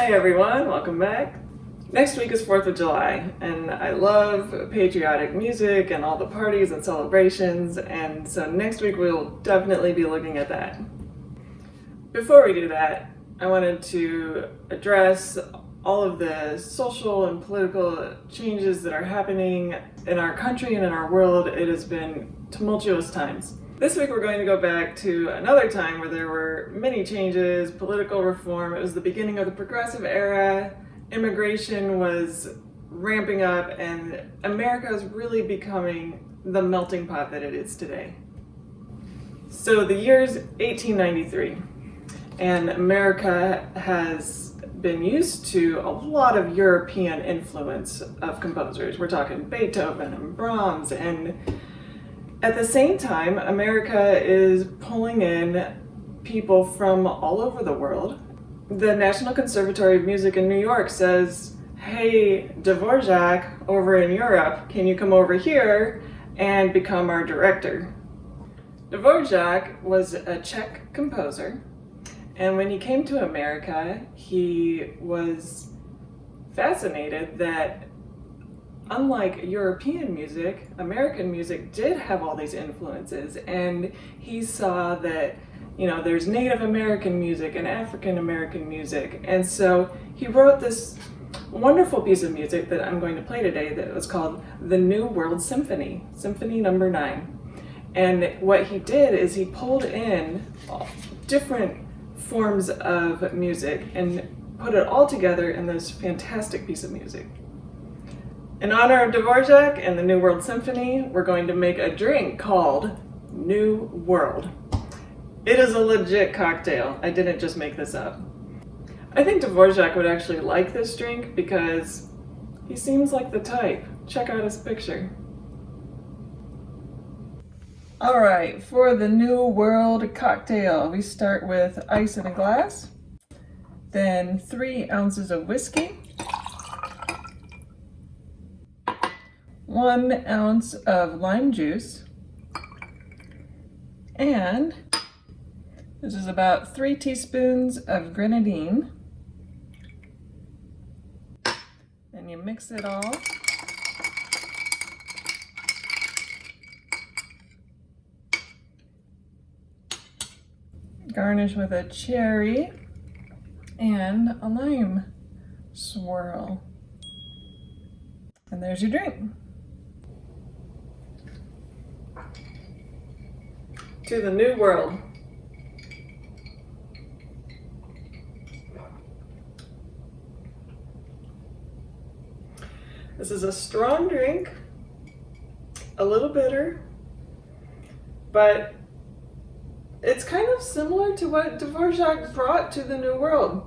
Hi everyone, welcome back. Next week is 4th of July, and I love patriotic music and all the parties and celebrations, and so next week we'll definitely be looking at that. Before we do that, I wanted to address all of the social and political changes that are happening in our country and in our world. It has been tumultuous times. This week we're going to go back to another time where there were many changes, political reform. It was the beginning of the progressive era. Immigration was ramping up, and America is really becoming the melting pot that it is today. So the year's 1893, and America has been used to a lot of European influence of composers. We're talking Beethoven and Brahms, and at the same time, America is pulling in people from all over the world. The National Conservatory of Music in New York says, hey, Dvorak over in Europe, can you come over here and become our director? Dvorak was a Czech composer, and when he came to America, he was fascinated that unlike European music, American music did have all these influences, and he saw that, there's Native American music and African American music, and so he wrote this wonderful piece of music that I'm going to play today that was called the New World Symphony, Symphony No. 9. And what he did is he pulled in different forms of music and put it all together in this fantastic piece of music. In honor of Dvorak and the New World Symphony, we're going to make a drink called New World. It is a legit cocktail. I didn't just make this up. I think Dvorak would actually like this drink because he seems like the type. Check out his picture. All right, for the New World cocktail, we start with ice in a glass, then 3 ounces of whiskey, 1 ounce of lime juice, and this is about 3 teaspoons of grenadine. And you mix it all. Garnish with a cherry and a lime swirl. And there's your drink. To the New World. This is a strong drink, a little bitter, but it's kind of similar to what Dvorak brought to the New World.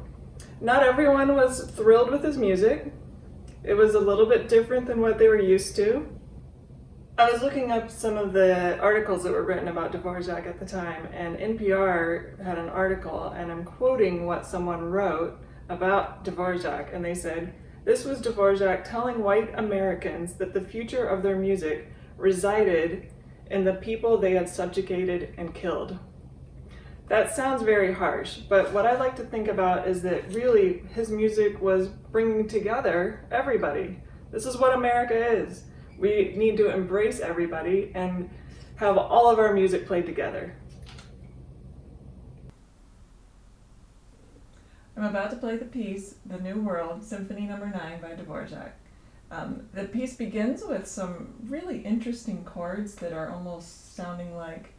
Not everyone was thrilled with his music. It was a little bit different than what they were used to. I was looking up some of the articles that were written about Dvorak at the time, and NPR had an article, and I'm quoting what someone wrote about Dvorak, and they said, "This was Dvorak telling white Americans that the future of their music resided in the people they had subjugated and killed." That sounds very harsh, but what I like to think about is that really his music was bringing together everybody. This is what America is. We need to embrace everybody and have all of our music played together. I'm about to play the piece, The New World, Symphony No. 9 by Dvorak. The piece begins with some really interesting chords that are almost sounding like,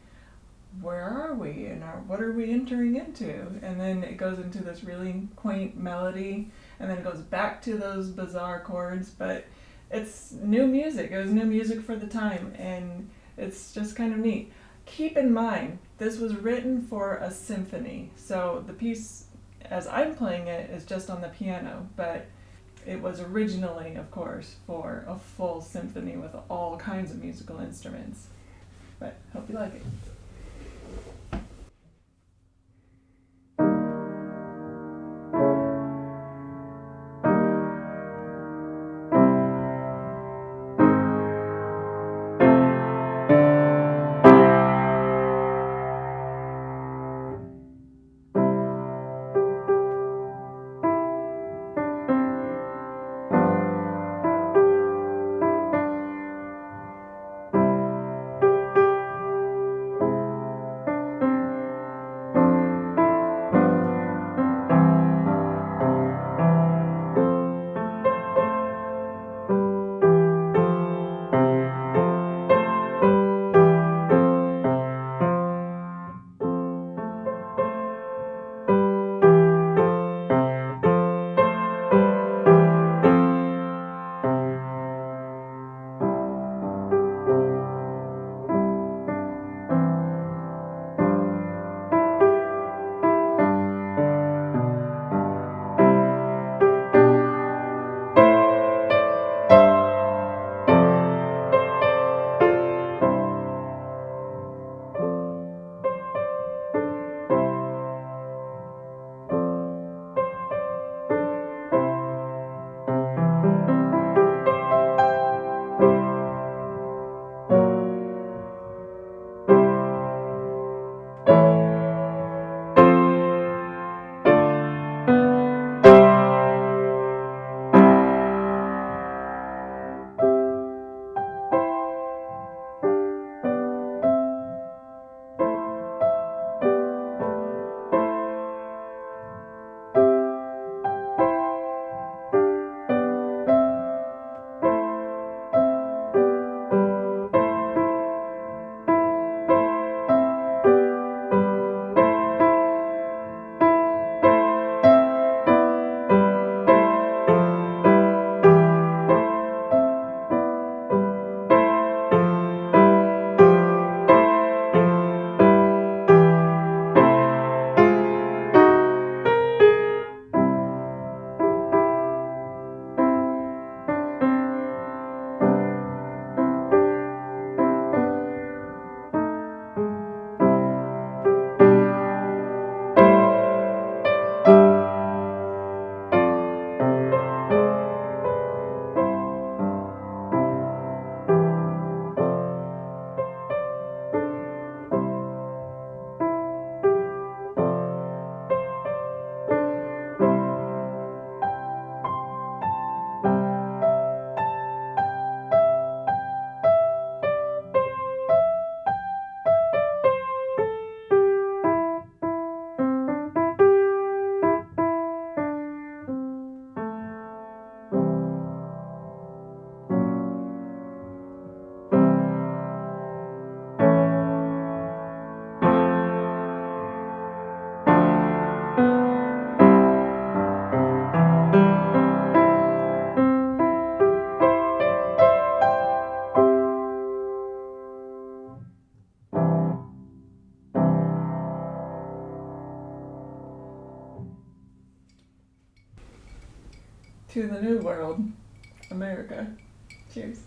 where are we and what are we entering into? And then it goes into this really quaint melody, and then it goes back to those bizarre chords, but it's new music. It was new music for the time, and it's just kind of neat. Keep in mind, this was written for a symphony, so the piece, as I'm playing it, is just on the piano, but it was originally, of course, for a full symphony with all kinds of musical instruments. But hope you like it. to the New World, America. Cheers.